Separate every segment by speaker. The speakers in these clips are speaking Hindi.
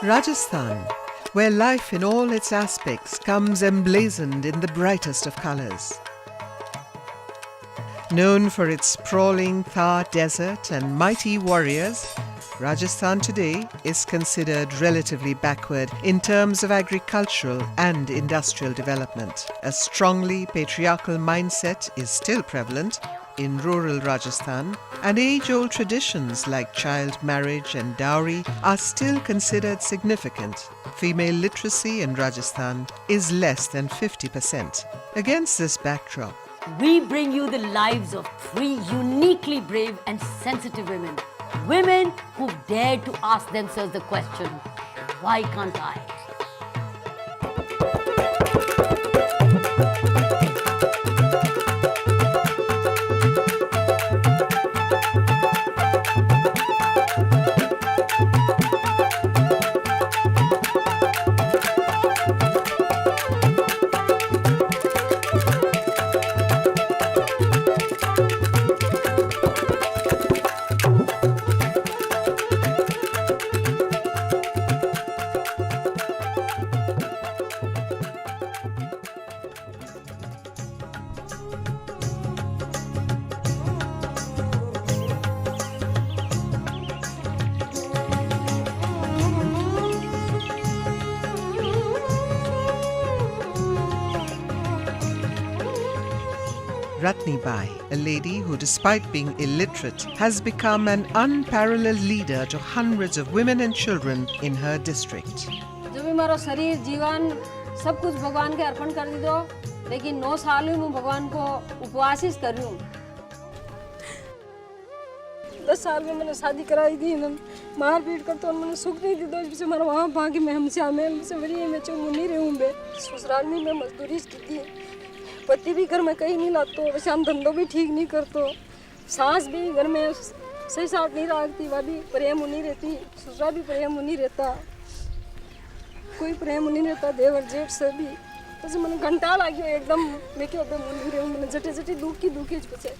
Speaker 1: Rajasthan, where life in all its aspects comes emblazoned in the brightest of colors. Known for its sprawling Thar desert and mighty warriors, Rajasthan today is considered relatively backward in terms of agricultural and industrial development. A strongly patriarchal mindset is still prevalent in rural Rajasthan, and age-old traditions like child marriage and dowry are still considered significant. Female literacy in Rajasthan is less than 50%. Against this backdrop,
Speaker 2: we bring you the lives of 3 uniquely brave and sensitive women. Women who dared to ask themselves the question, why can't I?
Speaker 1: Ratni Bai, a lady who, despite being illiterate, has become an unparalleled leader to hundreds of women and children in her district.
Speaker 3: जो भी मेरा शरीर जीवन सब कुछ भगवान के अर्पण कर दी दो, लेकिन 9 साल में मैं भगवान को उपवास ही कर रही हूँ। 10 साल में मैंने शादी कराई थी, मार पीट कर तो मैंने सुख नहीं दी दो, जिससे मेरा वहाँ भागी मैं हमसे बड़ी है, मैं चुप नहीं रहूँ बे। ससुराल में मैं मजदूरी की थी, पति भी घर में कहीं नहीं लातो, वैसे हम धंधों भी ठीक नहीं करतो, सास भी घर में सही साथ नहीं रखती, वह भी प्रेम नहीं रहती, ससुरा भी प्रेम नहीं रहता, कोई प्रेम नहीं रहता, देवर जेठ से भी। પછી મને ઘંટા લાગ્યો એકદમ, મેં કહ્યું હવે મૂંડી રહ્યું, મને જટી જટી દુખી જ પછી।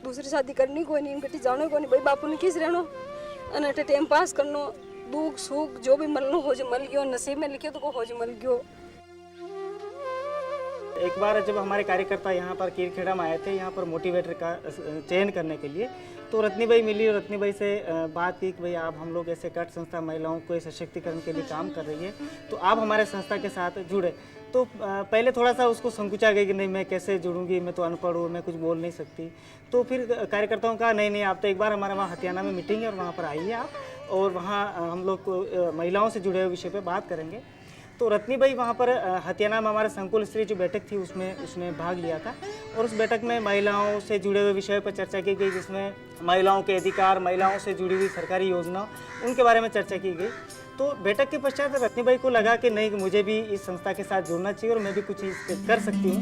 Speaker 3: दूसरी शादी करनी कोई नहीं, इनकटी जानो कोई नहीं, भाई बापू ने किस रहनो अने अटे टाइम पास करनो, दुख सुख जो भी मलनो हो जो मल गयो, नसीब में लिखे तो को हो जो मल गयो।
Speaker 4: एक बार जब हमारे कार्यकर्ता यहाँ पर कीरखेड़ा में आए थे, यहाँ पर मोटिवेटर का चयन करने के लिए, तो रत्नीबाई मिली और रत्नीबाई से बात की कि भाई आप हम लोग ऐसे कट संस्था महिलाओं को सशक्तिकरण के लिए काम कर रही है, तो आप हमारे संस्था के साथ जुड़े। तो पहले थोड़ा सा उसको संकुचा गई कि नहीं मैं कैसे जुड़ूंगी, मैं तो अनपढ़ हूँ, मैं कुछ बोल नहीं सकती। तो फिर कार्यकर्ताओं का नहीं आप तो एक बार हमारे वहाँ हथियाना में मीटिंग है और वहाँ पर आइए आप, और वहाँ हम लोग को महिलाओं से जुड़े हुए विषय पर बात करेंगे। तो रत्नीबाई वहाँ पर हथियाना में हमारे संकुल स्त्री जो बैठक थी उसमें भाग लिया था, और उस बैठक में महिलाओं से जुड़े हुए विषय पर चर्चा की गई, जिसमें महिलाओं के अधिकार, महिलाओं से जुड़ी हुई सरकारी योजना, उनके बारे में चर्चा की गई। तो बैठक के पश्चात रत्नीबाई को लगा कि नहीं, मुझे भी इस संस्था के साथ जुड़ना चाहिए और मैं भी कुछ कर सकती हूँ।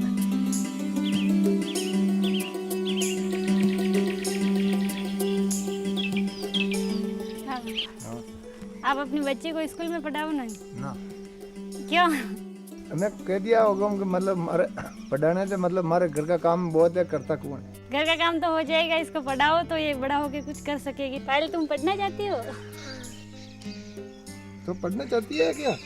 Speaker 5: आप अपनी बच्ची को स्कूल में पढ़ाओ ना? क्यों?
Speaker 6: मैं कह दिया होगा कि मतलब मारे पढ़ाने से मतलब मारे घर का काम बहुत है, करता कौन?
Speaker 5: घर का काम तो हो जाएगा, इसको पढ़ाओ तो ये बड़ा होके कुछ कर सकेगी। पहले तुम पढ़ना चाहती हो?
Speaker 6: तो पढ़ना चाहती है क्या?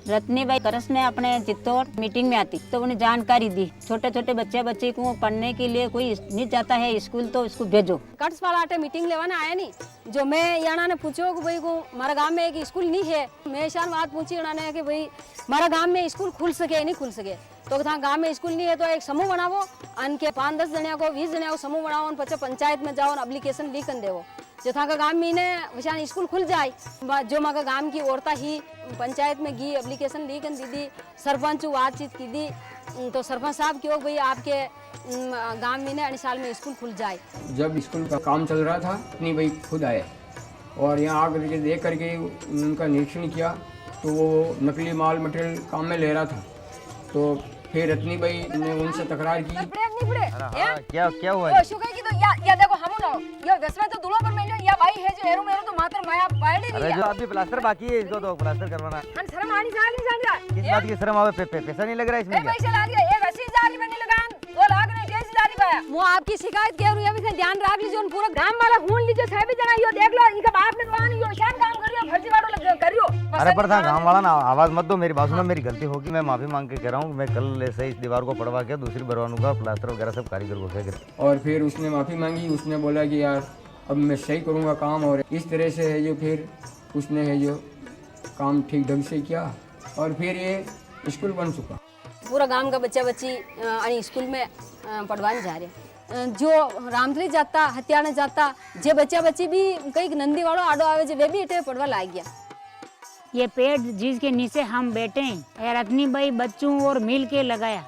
Speaker 7: रत्नीबाई करस ने अपने चित्तौड़ मीटिंग में आती तो उन्हें जानकारी दी, छोटे छोटे बच्चे को पढ़ने के लिए कोई नहीं जाता है स्कूल तो इसको भेजो।
Speaker 3: कट्स वाला आटे मीटिंग लेवाने आया नहीं, जो मैं याना ने पूछो कि भाई को हमारा गांव में एक स्कूल नहीं है, मैं शान बात पूछी याना ने कि भाई हमारा गांव में स्कूल खुल सके नहीं खुल सके, तो था गांव में स्कूल नहीं है तो एक समूह बनावो, अनके 5-10 जणिया को 20 जणिया को समूह बनाओ, पचे पंचायत में जाओ एप्लीकेशन लिखन देवो, जो था का गांव में ने विशान स्कूल खुल जाए। जो माँ का गांव की औरता ही पंचायत में गई, एप्लीकेशन लिखन दीदी, सरपंच बातचीत की दी, तो सरपंच साहब क्यों भाई आपके गांव में ने 8 साल में स्कूल खुल जाए।
Speaker 8: जब स्कूल का काम चल रहा था रत्नीबाई खुद आए और यहाँ आकर के देख करके उनका निरीक्षण किया तो वो नकली माल मटेरियल काम में ले रहा था। तो फिर रत्नी भाई ने उनसे तकरार की।
Speaker 9: क्या हुआ?
Speaker 3: या देखो हम ना ये दसवें तो दूल्हा पर मैंने या भाई है जो हेरू मेरू तो मात्र माया पाड़ी नहीं।
Speaker 9: अरे जो अभी प्लास्टर बाकी है इसको तो प्लास्टर करवाना।
Speaker 3: हम शर्म आनी चाहिए।
Speaker 9: किस बात की शर्म आवे? पैसा नहीं लग रहा है इसमें?
Speaker 3: पैसे लाग रहे एक 80,000 में नहीं लगान वो लाग रहे 80,000 पाया। वो आपकी शिकायत कह रही है अभी ध्यान रख लीजिए। उन पूरा गांव वाला फोन लीजिए सभी जना यो देख लो इनका बाप ने तो आनी यो शान काम कर रही हो फर्जी वालों लग कर रही हो।
Speaker 9: अरे पर था गांव वाला ना आवाज मत दो, मेरी बात सुनो, मेरी गलती होगी, मैं माफी मांग के कह रहा हूँ। मैं कल ऐसे इस दीवार को पड़वा के दूसरी बनवाऊंगा, प्लास्टर वगैरह सब कारीगर को कह के।
Speaker 8: और फिर उसने माफ़ी मांगी। उसने बोला कि यार अब मैं सही करूँगा काम, और इस तरह से है जो फिर उसने है जो काम ठीक ढंग से किया और फिर ये स्कूल बन चुका।
Speaker 3: पूरा गांव का बच्चा बच्ची स्कूल में पढ़वाने जा रहे जो रामतली जाता हत्याने जाता जे बच्चा बच्ची भी कई नंदी वालों आडो आवे जे वे भी इटे पढ़वा लाग गया।
Speaker 7: ये पेड़ जिसके नीचे हम बैठे हैं रत्नी भाई बच्चों और मिल के लगाया।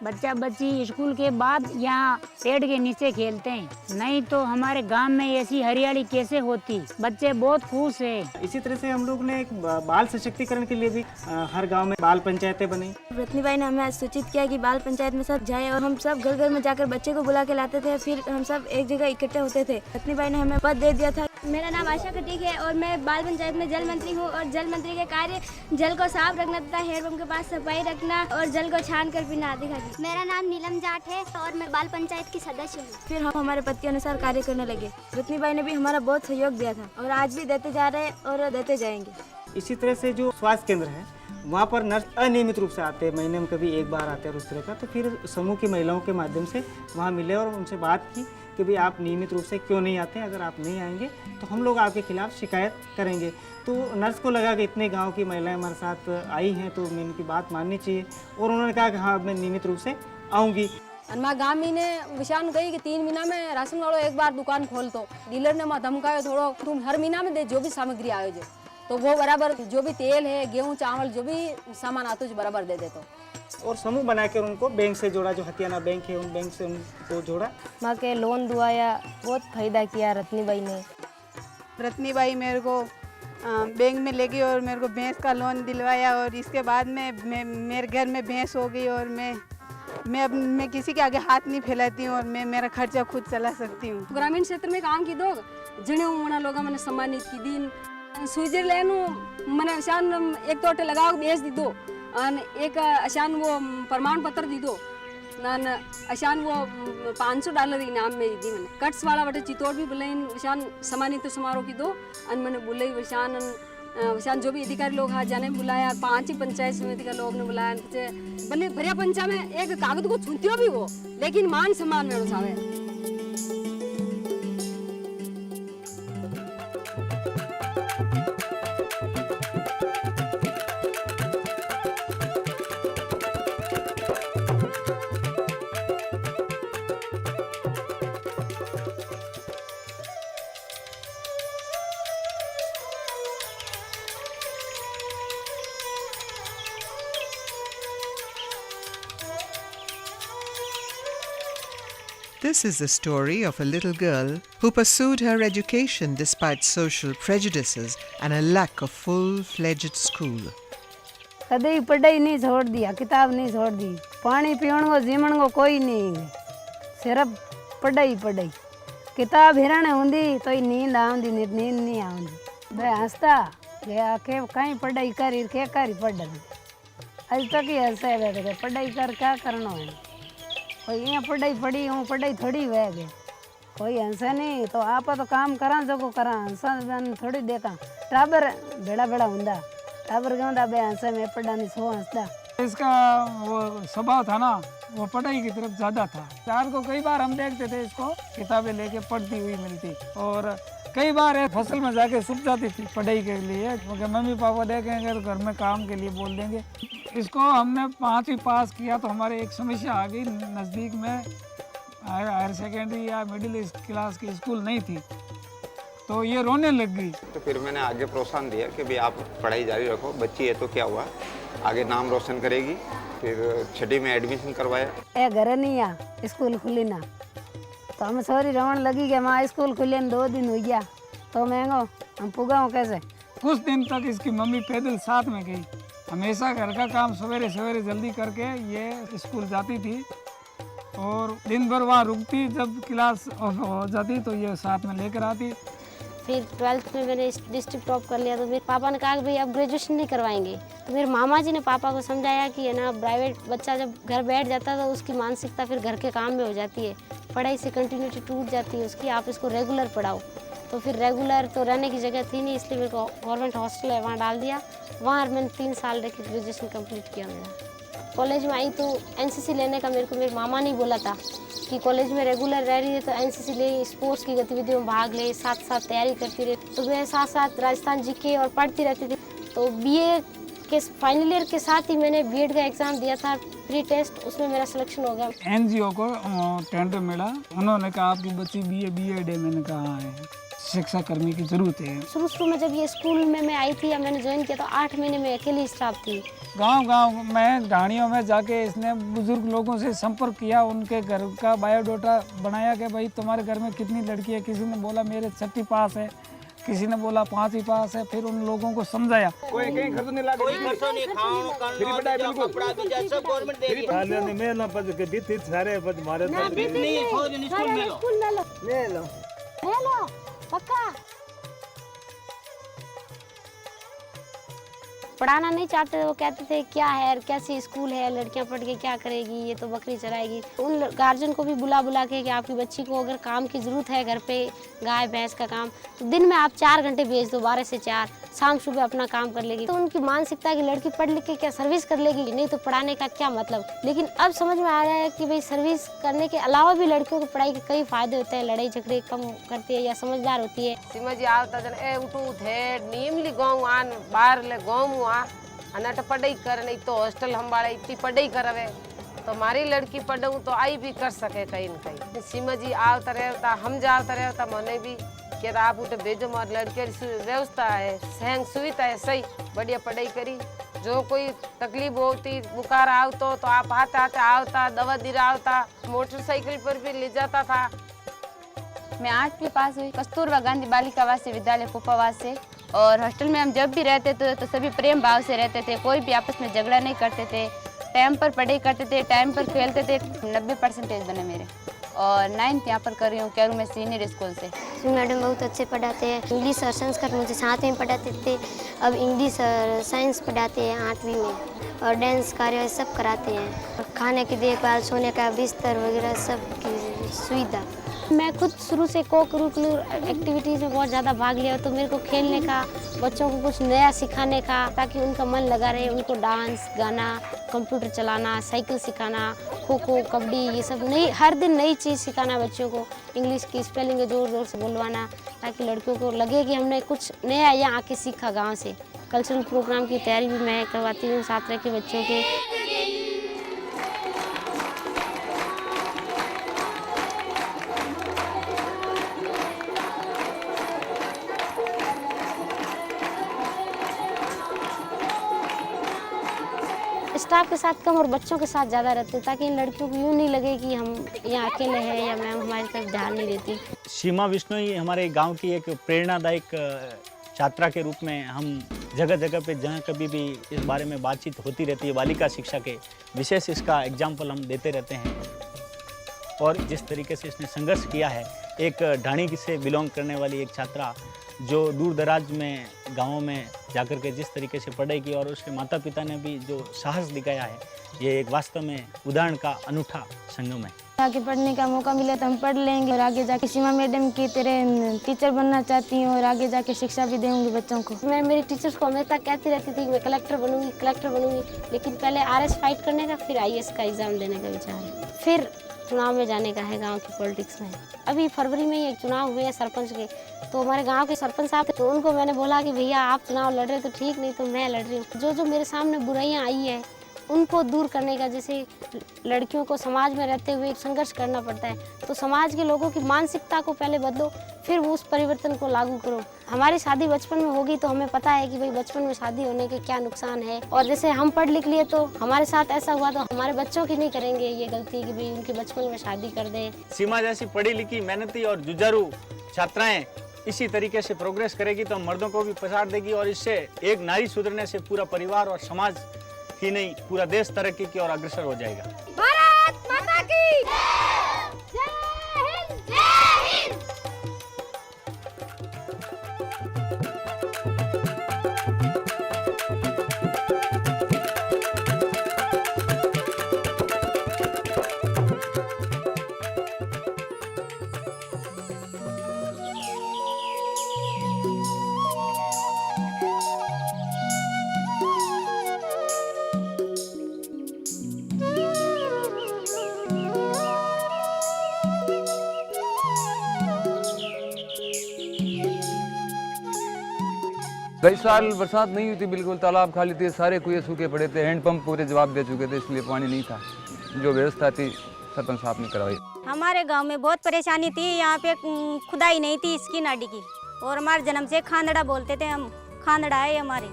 Speaker 7: बच्चा बच्ची स्कूल के बाद यहाँ पेड़ के नीचे खेलते हैं, नहीं तो हमारे गांव में ऐसी हरियाली कैसे होती। बच्चे बहुत खुश हैं।
Speaker 4: इसी तरह से हम लोग ने एक बाल सशक्तिकरण के लिए भी हर गांव में बाल पंचायतें बनाई।
Speaker 5: रत्नी बाई ने हमें सूचित किया कि बाल पंचायत में सब जाए और हम सब घर घर में जाकर बच्चे को बुला के लाते थे, फिर हम सब एक जगह इकट्ठे होते थे। रत्नी बाई ने हमें पद दे दिया था।
Speaker 10: मेरा नाम आशा खटीक है और मैं बाल पंचायत में जल मंत्री हूँ और जल मंत्री के कार्य जल को साफ रखना तथा हैंडपंप के पास सफाई रखना और जल को छान कर पीना आदि खाती। मेरा नाम नीलम जाट है और मैं बाल पंचायत की सदस्य हूँ।
Speaker 5: फिर हम हमारे पद के अनुसार कार्य करने लगे। रत्नी बाई ने भी हमारा बहुत सहयोग दिया था और आज भी देते जा रहे हैं और देते जाएंगे।
Speaker 4: इसी तरह से जो स्वास्थ्य केंद्र है वहाँ पर नर्स अनियमित रूप से आते हैं, महीने में कभी एक बार आते हैं उस तरह का। तो फिर समूह की महिलाओं के माध्यम से वहाँ मिले और उनसे बात की कि भाई आप नियमित रूप से क्यों नहीं आते, अगर आप नहीं आएंगे तो हम लोग आपके खिलाफ शिकायत करेंगे। तो नर्स को लगा कि इतने गांव की महिलाएं हमारे साथ आई हैं तो मैं इनकी बात माननी चाहिए और उन्होंने कहा कि हाँ मैं नियमित रूप से आऊँगी।
Speaker 3: माँ गामी ने विशान कही कि 3 महीना में राशन वालों एक बार दुकान खोल तो डीलर ने माँ धमकाया थोड़ा तुम हर महीना में दे जो भी सामग्री आए तो वो बराबर जो भी तेल है गेहूँ चावल जो भी सामान आता है बराबर दे देते।
Speaker 4: और समूह बनाकर उनको बैंक से जोड़ा, जो हथियाना बैंक है उन बैंक से उनको जोड़ा।
Speaker 5: माँ के लोन दुआया, बहुत फायदा किया रत्नी बाई ने।
Speaker 11: रत्नी बाई मेरे को बैंक में ले गई और मेरे को भैंस का लोन दिलवाया और इसके बाद में मेरे घर में भैंस हो गई और मैं किसी के आगे हाथ नहीं फैलाती हूँ और मैं मेरा खर्चा खुद चला सकती हूँ।
Speaker 3: ग्रामीण क्षेत्र में काम की दो जने उमना लोग मैंने सम्मानित की दिन स्विट्जरलैंड मैंने अशान एक तोटे लगाओ बेच दी दो एक अशान वो प्रमाण पत्र दी दो अशान वो $500 इनाम में दी मैंने। कट्स वाला बटे चित्तौड़ भी बुलाई अशान सम्मानित समारोह की दो मैंने बुलाई वशान जो भी अधिकारी लोग हाँ जाने बुलाया 5 ही पंचायत समिति का लोग ने बुलाया भले भरिया पंचा में एक कागज को छूतियो भी वो लेकिन मान सम्मान में उठावे।
Speaker 1: This is the story of a little girl who pursued her education despite social prejudices and a lack of full-fledged school.
Speaker 5: कदे पढ़ाई नहीं छोड़ दिया, किताब नहीं छोड़ दी, पानी पीने को जीवन को कोई नहीं, सिर्फ पढ़ाई पढ़ाई। किताब हिरण होंदी तो नींद आंदी, नींद नहीं आंदी। मैं हंसता गया के कहीं पढ़ाई करी के करी पढ़ आज तक ही हंसा है पढ़ाई कर क्या करना है। कोई यहाँ पढ़ाई पढ़ी हूँ पढ़ाई थोड़ी वह गए कोई हंसा नहीं तो आप तो काम करा जो करा हंसा थोड़ी देखा टाबर बेड़ा बेड़ा होंदा टाबर क्यों बे हंसा में पढ़ा नहीं सो हंसदा।
Speaker 12: इसका वो स्वभाव था ना वो पढ़ाई की तरफ ज़्यादा था। चार को कई बार हम देखते थे इसको किताबें लेके पढ़ती हुई मिलती और कई बार फसल में जाके छुप जाती थी पढ़ाई के लिए क्योंकि मम्मी पापा देखेंगे तो घर में काम के लिए बोल देंगे। इसको हमने 5वीं पास किया तो हमारे एक समस्या आ गई, नज़दीक में हायर सेकेंडरी या मिडिल क्लास की स्कूल नहीं थी तो ये रोने लग गई।
Speaker 13: तो फिर मैंने आगे प्रोत्साहन दिया कि भाई आप पढ़ाई जारी रखो, बच्ची है तो क्या हुआ आगे नाम रोशन करेगी। फिर 6ठी में एडमिशन करवाया।
Speaker 5: घर नहीं आ स्कूल खुली ना तो हम सॉरी रोन लगी कि माँ स्कूल खुले 2 दिन हो गया तो महंगो हम पुगाओ कैसे?
Speaker 12: कुछ दिन तक इसकी मम्मी पैदल साथ में गई। हमेशा घर का काम सवेरे सवेरे जल्दी करके ये स्कूल जाती थी और दिन भर वहाँ रुकती, जब क्लास हो जाती तो ये साथ में लेकर आती।
Speaker 10: फिर 12th में मैंने डिस्ट्रिक्ट टॉप कर लिया तो मेरे पापा ने कहा कि भाई अब ग्रेजुएशन नहीं करवाएंगे। तो मेरे मामा जी ने पापा को समझाया कि है ना, प्राइवेट बच्चा जब घर बैठ जाता है तो उसकी मानसिकता फिर घर के काम में हो जाती है, पढ़ाई से कंटिन्यूटी टूट जाती है उसकी, आप इसको रेगुलर पढ़ाओ। तो फिर रेगुलर तो रहने की जगह थी नहीं, इसलिए मेरे को गवर्नमेंट हॉस्टल है वहाँ डाल दिया। वहाँ मैंने 3 साल रह के ग्रेजुएशन कंप्लीट किया मेरा। कॉलेज में आई तो एनसीसी लेने का मेरे को मेरे मामा ने बोला था कि कॉलेज में रेगुलर रह रही है तो एनसीसी ले, स्पोर्ट्स की गतिविधियों में भाग ले, साथ साथ तैयारी करती रही। तो मैं साथ साथ राजस्थान जीके और पढ़ती रहती थी। तो बीए के फाइनल ईयर के साथ ही मैंने बीएड का एग्ज़ाम दिया था, प्री टेस्ट, उसमें मेरा सिलेक्शन हो गया।
Speaker 12: एनजीओ को टेंडर मिला, उन्होंने कहा आपकी बच्ची बीएड है। मैंने कहा है, शिक्षा कर्मी की जरूरत है।
Speaker 10: शुरू में जब ये स्कूल में मैं आई थी या मैंने ज्वाइन किया तो 8 महीने में अकेली स्टाफ थी।
Speaker 12: गांव में ढाणियों में जाके इसने बुजुर्ग लोगों से संपर्क किया, उनके घर का बायोडाटा बनाया कि भाई तुम्हारे घर में कितनी लड़की है। किसी ने बोला मेरे 6वीं पास है, किसी ने बोला 5वीं पास है। फिर उन लोगों को समझाया,
Speaker 14: कोई कहीं खर्च नहीं लगा, कोई खर्च नहीं, खाओ करना बिल्कुल कपड़ा भी जाए सब गवर्नमेंट दे रही है।
Speaker 15: खाने में मेला पद के दी थी सारे पद मारे
Speaker 14: ना नहीं फौज स्कूल में
Speaker 10: लो पक्का। पढ़ाना नहीं चाहते थे, वो कहते थे क्या है, कैसी स्कूल है, लड़कियां पढ़ के क्या करेगी, ये तो बकरी चराएगी। उन गार्जियन को भी बुला के कि आपकी बच्ची को अगर काम की ज़रूरत है घर पे, गाय भैंस का काम, तो दिन में आप 4 घंटे भेज दो, 12 से 4, शाम सुबह अपना काम कर लेगी। तो उनकी मानसिकता की लड़की पढ़ लिख के क्या सर्विस कर लेगी, नहीं तो पढ़ाने का क्या मतलब। लेकिन अब समझ में आ रहा है कि भाई सर्विस करने के अलावा भी लड़कियों को पढ़ाई के कई फायदे होते हैं, लड़ाई झगड़े कम करती है या समझदार होती है।
Speaker 16: सीमा जी आवता जन ए उठू थे नीमली गाँव आन बाहर ले गाँव आ अनट पढ़ाई कर, नहीं तो हॉस्टल हम बाड़े इतनी पढ़ाई करवे तो हमारी लड़की पढ़ूँ तो आई भी कर सके कहीं न कहीं। सीमा जी आवता रहता, हम जाता रहता, मैंने भी कि आप उठे भेजो, हमारी लड़की व्यवस्था है, सहंग सुविधा है, सही बढ़िया पढ़ाई करी। जो कोई तकलीफ होती, बुखार आवतो तो आप आते आते आवता, दवा दिरा आवता, मोटरसाइकिल पर भी ले जाता था।
Speaker 17: मैं 8वीं पास हुई कस्तूरबा गांधी बालिका आवासीय विद्यालय कुपावास से। और हॉस्टल में हम जब भी रहते थे तो सभी प्रेम भाव से रहते थे, कोई भी आपस में झगड़ा नहीं करते थे, टाइम पर पढ़ाई करते थे, टाइम पर खेलते थे। 90% बने मेरे। और 9th यहाँ पर कर रही हूँ कैरू में सीनियर स्कूल से।
Speaker 10: मैडम बहुत अच्छे पढ़ाते हैं, इंग्लिश और संस्कृत मुझे साथ में पढ़ाते थे, अब इंग्लिश और साइंस पढ़ाते हैं 8वीं में, और डांस कार्य सब कराते हैं, खाने की देखभाल, सोने का बिस्तर वगैरह सब की सुविधा। मैं खुद शुरू से को करिकुलर एक्टिविटीज़ में बहुत ज़्यादा भाग लिया, तो मेरे को खेलने का, बच्चों को कुछ नया सिखाने का, ताकि उनका मन लगा रहे, उनको डांस, गाना, कंप्यूटर चलाना, साइकिल सिखाना, खो खो, कबड्डी, ये सब नई, हर दिन नई चीज़ सिखाना बच्चों को, इंग्लिश की स्पेलिंग ज़ोर ज़ोर से बोलवाना, ताकि लड़कियों को लगे कि हमने कुछ नया यहाँ आके सीखा गाँव से। कल्चरल प्रोग्राम की तैयारी भी मैं करवाती हूँ साथ रह के बच्चों के। स्टाफ के साथ कम और बच्चों के साथ ज़्यादा रहते हैं, ताकि इन लड़कियों को यूँ नहीं लगे कि हम यहाँ अकेले हैं या मैम हमारी तरफ ध्यान नहीं देती।
Speaker 18: सीमा बिश्नोई हमारे गांव की एक प्रेरणादायक छात्रा के रूप में हम जगह जगह पे जहाँ कभी भी इस बारे में बातचीत होती रहती है, बालिका शिक्षा के विशेष इसका एग्जाम्पल हम देते रहते हैं। और जिस तरीके से इसने संघर्ष किया है, एक ढाणी से बिलोंग करने वाली एक छात्रा जो दूर दराज में गाँवों में जाकर के जिस तरीके से पढ़ाई की, और उसके माता पिता ने भी जो साहस दिखाया है, ये एक वास्तव में उदाहरण का अनूठा संगम है।
Speaker 5: आगे पढ़ने का मौका मिले तो हम पढ़ लेंगे, और आगे जाके सीमा मैडम की तरह टीचर बनना चाहती हूँ, और आगे जाके शिक्षा भी दूंगी बच्चों को। मैं मेरी टीचर्स को हमेशा कहती रहती थी कि मैं कलेक्टर बनूंगी, लेकिन पहले RS फाइट करने का, फिर IAS का एग्ज़ाम देने का विचार है, फिर चुनाव में जाने का है गांव की पॉलिटिक्स में। अभी फरवरी में ही एक चुनाव हुए हैं सरपंच के, तो हमारे गांव के सरपंच साहब थे, तो उनको मैंने बोला कि भैया आप चुनाव लड़ रहे तो ठीक, नहीं तो मैं लड़ रही हूँ। जो मेरे सामने बुराइयां आई है उनको दूर करने का, जैसे लड़कियों को समाज में रहते हुए एक संघर्ष करना पड़ता है, तो समाज के लोगों की मानसिकता को पहले बदलो, फिर वो उस परिवर्तन को लागू करो। हमारी शादी बचपन में होगी तो हमें पता है कि भाई बचपन में शादी होने के क्या नुकसान है, और जैसे हम पढ़ लिख लिए तो हमारे साथ ऐसा हुआ, तो हमारे बच्चों की नहीं करेंगे ये गलती कि भाई उनके बचपन में शादी कर दें।
Speaker 18: सीमा जैसी पढ़ी लिखी, मेहनती और जुझारू छात्राएं इसी तरीके से प्रोग्रेस करेगी तो मर्दों को भी पछाड़ देगी और इससे एक नारी सुधरने से पूरा परिवार और समाज ही नहीं पूरा देश तरक्की की ओर अग्रसर हो जाएगा।
Speaker 10: भारत माता की जय हिंद, जय हिंद।
Speaker 19: कई साल बरसात नहीं हुई थी, बिल्कुल तालाब खाली थे, सारे कुएं सूखे पड़े थे, हैंडपंप पूरे जवाब दे चुके थे, इसलिए पानी नहीं था। जो व्यवस्था थी सरपंच साहब ने करवाई।
Speaker 10: हमारे गांव में बहुत परेशानी थी, यहाँ पे खुदाई नहीं थी इसकी नाडी की, और हमारे जन्म से खांदड़ा बोलते थे हम, खांदड़ा है हमारे।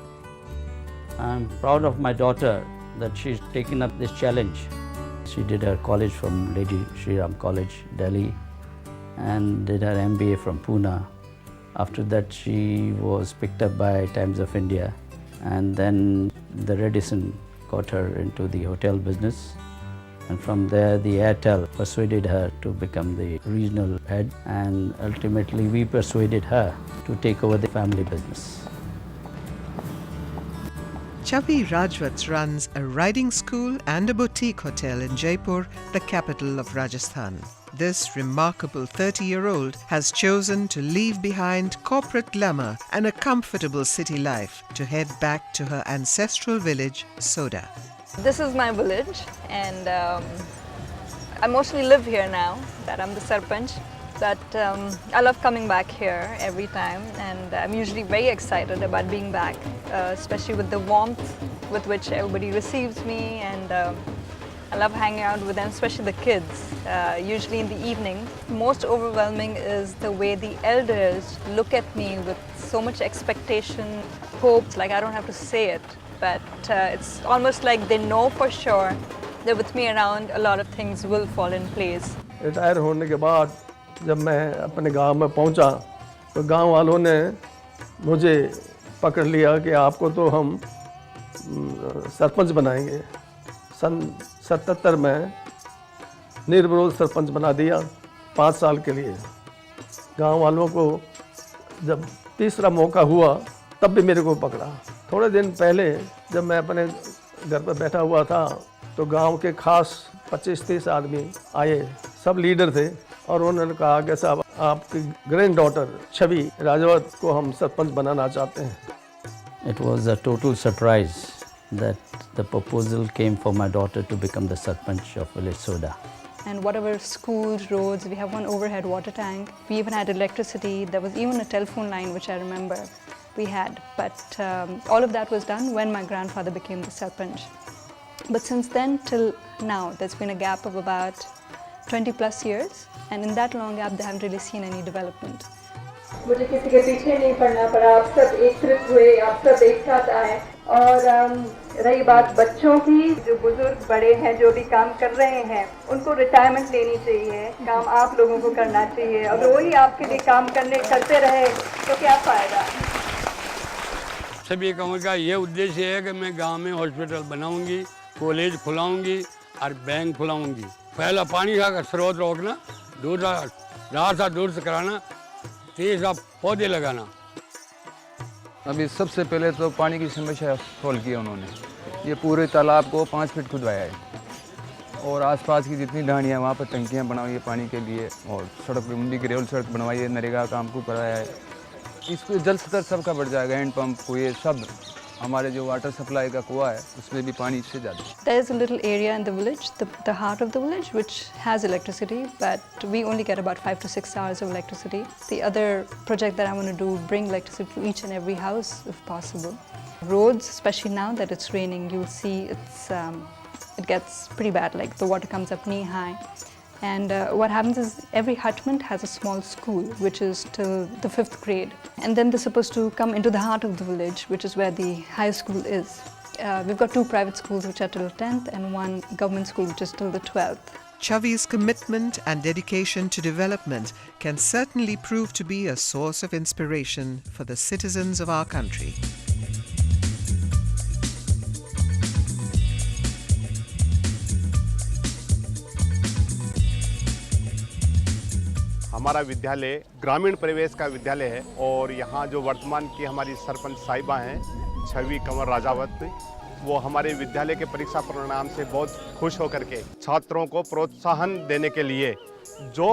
Speaker 20: I am proud of my daughter that she's taken up this challenge. She did her college from Lady Shri Ram College, Delhi, and did her MBA from Pune. After that, she was picked up by Times of India, and then the Redison got her into the hotel business, and from there the Airtel persuaded her to become the regional head, and ultimately we persuaded her to take over the family business.
Speaker 1: Chavi Rajwat runs a riding school and a boutique hotel in Jaipur, the capital of Rajasthan. This remarkable 30-year-old has chosen to leave behind corporate glamour and a comfortable city life to head back to her ancestral village, Soda.
Speaker 21: This is my village, and I mostly live here now that I'm the Sarpanch. But I love coming back here every time, and I'm usually very excited about being back, especially with the warmth with which everybody receives me, and I love hanging out with them, especially the kids, usually in the evening. Most overwhelming is the way the elders look at me with so much expectation, hope, like I don't have to say it, but it's almost like they know for sure that with me around, a lot of things will fall in place.
Speaker 15: Retire होने के बाद जब मैं अपने गांव में पहुंचा तो गांव वालों ने मुझे पकड़ लिया कि आपको तो हम सरपंच बनाएंगे। सन 77 में निर्विरोध सरपंच बना दिया 5 साल के लिए। गांव वालों को जब तीसरा मौका हुआ तब भी मेरे को पकड़ा। थोड़े दिन पहले जब मैं अपने घर पर बैठा हुआ था तो गांव के खास 25-30 आदमी आए, सब लीडर थे, और उन्होंने कहा कि साहब आपकी ग्रैंड डॉटर छवि राजवत को हम सरपंच बनाना चाहते हैं।
Speaker 20: It was a total surprise that the proposal came for my daughter to become the Sarpanch of village Soda.
Speaker 21: And whatever schools, roads, we have one overhead water tank. We even had electricity. There was even a telephone line, which I remember we had. But all of that was done when my grandfather became the Sarpanch. But since then till now, there's been a gap of about 20 plus years. And in that long gap, they haven't really seen any development.
Speaker 3: मुझे किसी के पीछे नहीं पड़ना पड़ा, आप सब एकत्रित हुए, आप सब एक साथ आए। और रही बात बच्चों की, जो बुजुर्ग बड़े हैं जो भी काम कर रहे हैं उनको रिटायरमेंट लेनी चाहिए, काम आप लोगों को करना चाहिए। अगर वही आपके लिए काम करते रहे तो क्या फ़ायदा।
Speaker 22: सभी गाँव का ये उद्देश्य है कि मैं गांव में हॉस्पिटल बनाऊंगी, कॉलेज खुलाऊंगी और बैंक खुलाऊंगी। पहला पानी का स्रोत रोकना, दूसरा रास्ता दूर से कराना, तीसरा पौधे लगाना।
Speaker 19: अभी सबसे पहले तो पानी की समस्या सॉल्व की उन्होंने। ये पूरे तालाब को 5 फीट खुदवाया है और आसपास की जितनी ढाणियाँ वहाँ पर टंकियाँ बनाई है पानी के लिए, और सड़क मुंडी ग्रेवल सड़क बनवाई है, नरेगा काम को कराया है। इसको जल स्तर सबका बढ़ जाएगा, हैंड पंप कुएँ सब। हमारे जो वाटर सप्लाई का कुआं है उसमें भी पानी इससे ज़्यादा।
Speaker 21: There is a little area in the village, the heart of the village, which has electricity, but we only get about 5 to 6 hours of electricity. The other project that I want to do, bring electricity to each and every house if possible. Roads, especially now that it's raining, you'll see it gets pretty bad, like the water comes up knee high. And what happens is every hutment has a small school which is till the 5th grade, and then they're supposed to come into the heart of the village, which is where the high school is. We've got 2 private schools which are till 10th and 1 government school which is till the 12th.
Speaker 1: Chavi's commitment and dedication to development can certainly prove to be a source of inspiration for the citizens of our country.
Speaker 2: हमारा विद्यालय ग्रामीण परिवेश का विद्यालय है और यहाँ जो वर्तमान की हमारी सरपंच साहिबा हैं छवि कंवर राजावत, वो हमारे विद्यालय के परीक्षा परिणाम से बहुत खुश होकर के छात्रों को प्रोत्साहन देने के लिए जो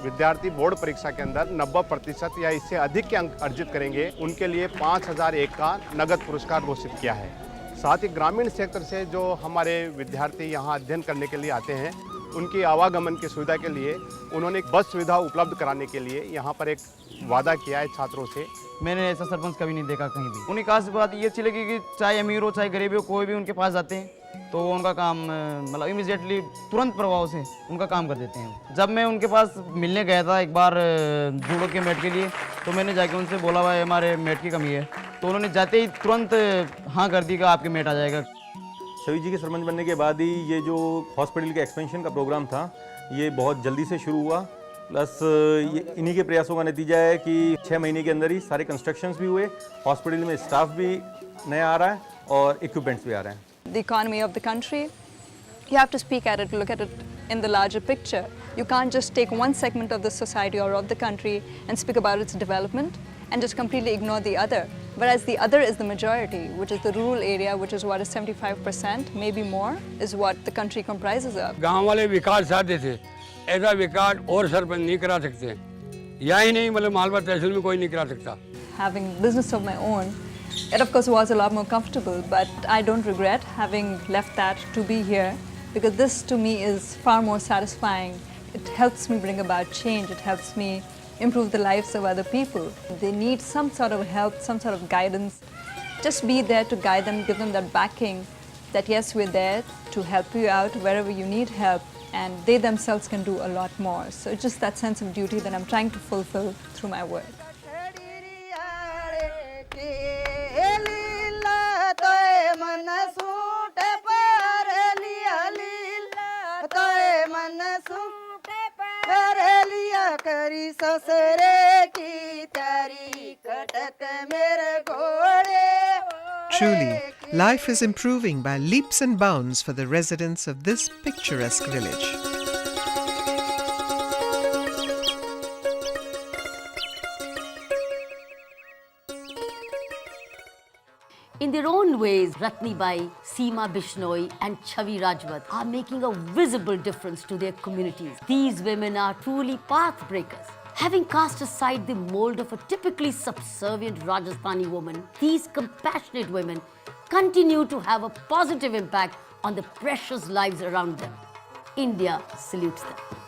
Speaker 2: विद्यार्थी बोर्ड परीक्षा के अंदर 90% या इससे अधिक के अंक अर्जित करेंगे उनके लिए 5001 का नगद पुरस्कार घोषित किया है। साथ ही ग्रामीण क्षेत्र से जो हमारे विद्यार्थी यहाँ अध्ययन करने के लिए आते हैं उनकी आवागमन की सुविधा के लिए उन्होंने बस सुविधा उपलब्ध कराने के लिए यहाँ पर एक वादा किया है छात्रों से।
Speaker 6: मैंने ऐसा सरपंच कभी नहीं देखा कहीं भी। उन्हें खास बात ये अच्छी लगी कि चाहे अमीर हो चाहे गरीब हो कोई भी उनके पास जाते हैं तो उनका काम मतलब इमीडिएटली तुरंत प्रभाव से उनका काम कर देते हैं। जब मैं उनके पास मिलने गया था एक बार जूडो के मैट के लिए तो मैंने जाके उनसे बोला भाई हमारे मैट की कमी है, तो उन्होंने जाते ही तुरंत हाँ कर दी कि आपके मैट आ जाएगा।
Speaker 23: छवि जी के सरपंच बनने के बाद ही ये जो हॉस्पिटल के एक्सपेंशन का प्रोग्राम था ये बहुत जल्दी से शुरू हुआ, प्लस ये इन्हीं के प्रयासों का नतीजा है कि 6 महीने के अंदर ही सारे कंस्ट्रक्शंस भी हुए, हॉस्पिटल में स्टाफ भी नया आ रहा है और इक्विपमेंट्स भी आ रहे हैं।
Speaker 21: The economy of the country, you have to speak at it, look at it in the larger picture. You can't just take one segment of the society or of the country and speak about its development and just completely ignore the other. Whereas the other is the majority, which is the rural area, which is what is 75%, maybe more, is what the country comprises of.
Speaker 22: गांव वाले विकास चाहते थे, ऐसा विकास और सरपंच नहीं करा सकते, या ही नहीं मतलब मालवा तहसील में कोई नहीं करा सकता।
Speaker 21: Having business of my own, it of course was a lot more comfortable, but I don't regret having left that to be here because this to me is far more satisfying. It helps me bring about change, it helps me improve the lives of other people. They need some sort of help, some sort of guidance. Just be there to guide them, give them that backing that yes, we're there to help you out wherever you need help, and they themselves can do a lot more. So it's just that sense of duty that I'm trying to fulfill through my work.
Speaker 1: Truly, life is improving by leaps and bounds for the residents of this picturesque village.
Speaker 24: In their own ways, Ratnibai, Seema Bishnoi and Chavi Rajwat are making a visible difference to their communities. These women are truly path breakers. Having cast aside the mold of a typically subservient Rajasthani woman, these compassionate women continue to have a positive impact on the precious lives around them. India salutes them.